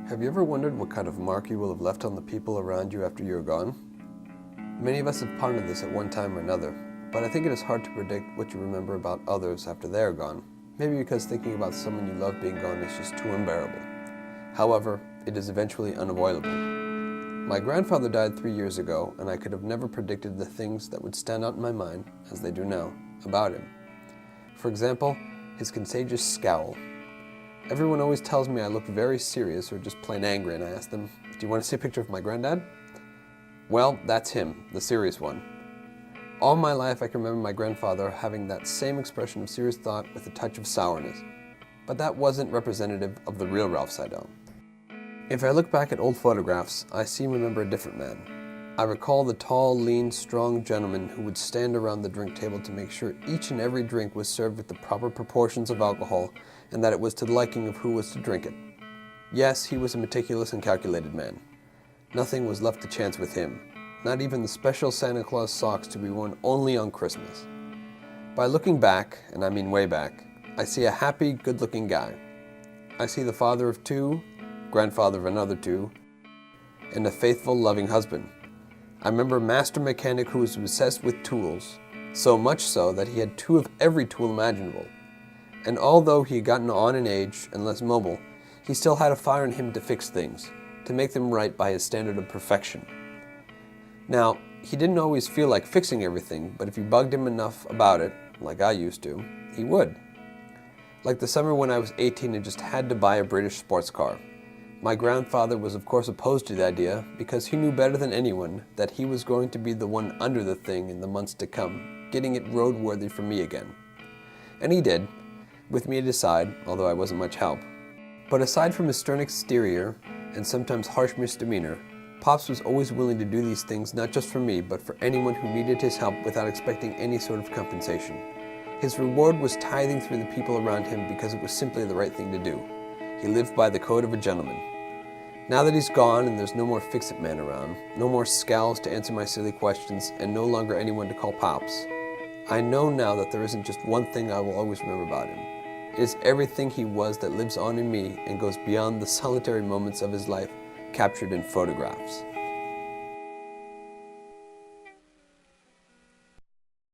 Have you ever wondered what kind of mark you will have left on the people around you after you're gone? Many of us have pondered this at one time or another, but I think it is hard to predict what you remember about others after they're gone, maybe because thinking about someone you love being gone is just too unbearable. However, it is eventually unavoidable. My grandfather died 3 years ago, and I could have never predicted the things that would stand out in my mind, as they do now, about him. For example, his contagious scowl. Everyone always tells me I look very serious or just plain angry, and I ask them, "Do you want to see a picture of my granddad?" Well, that's him, the serious one. All my life I can remember my grandfather having that same expression of serious thought with a touch of sourness. But that wasn't representative of the real Ralph Seidel. If I look back at old photographs, I see and remember a different man. I recall the tall, lean, strong gentleman who would stand around the drink table to make sure each and every drink was served with the proper proportions of alcohol and that it was to the liking of who was to drink it. Yes, he was a meticulous and calculated man. Nothing was left to chance with him, not even the special Santa Claus socks to be worn only on Christmas. By looking back, and I mean way back, I see a happy, good-looking guy. I see the father of two, grandfather of another two, and a faithful, loving husband. I remember a master mechanic who was obsessed with tools, so much so that he had two of every tool imaginable. And although he had gotten on in age and less mobile, he still had a fire in him to fix things, to make them right by his standard of perfection. Now, he didn't always feel like fixing everything, but if you bugged him enough about it, like I used to, he would. Like the summer when I was 18 and just had to buy a British sports car. My grandfather was of course opposed to the idea because he knew better than anyone that he was going to be the one under the thing in the months to come, getting it roadworthy for me again. And he did, with me at his side, although I wasn't much help. But aside from his stern exterior and sometimes harsh misdemeanor, Pops was always willing to do these things not just for me, but for anyone who needed his help without expecting any sort of compensation. His reward was tithing through the people around him because it was simply the right thing to do. He lived by the code of a gentleman. Now that he's gone and there's no more fix-it man around, no more scowls to answer my silly questions, and no longer anyone to call Pops, I know now that there isn't just one thing I will always remember about him. It is everything he was that lives on in me and goes beyond the solitary moments of his life captured in photographs.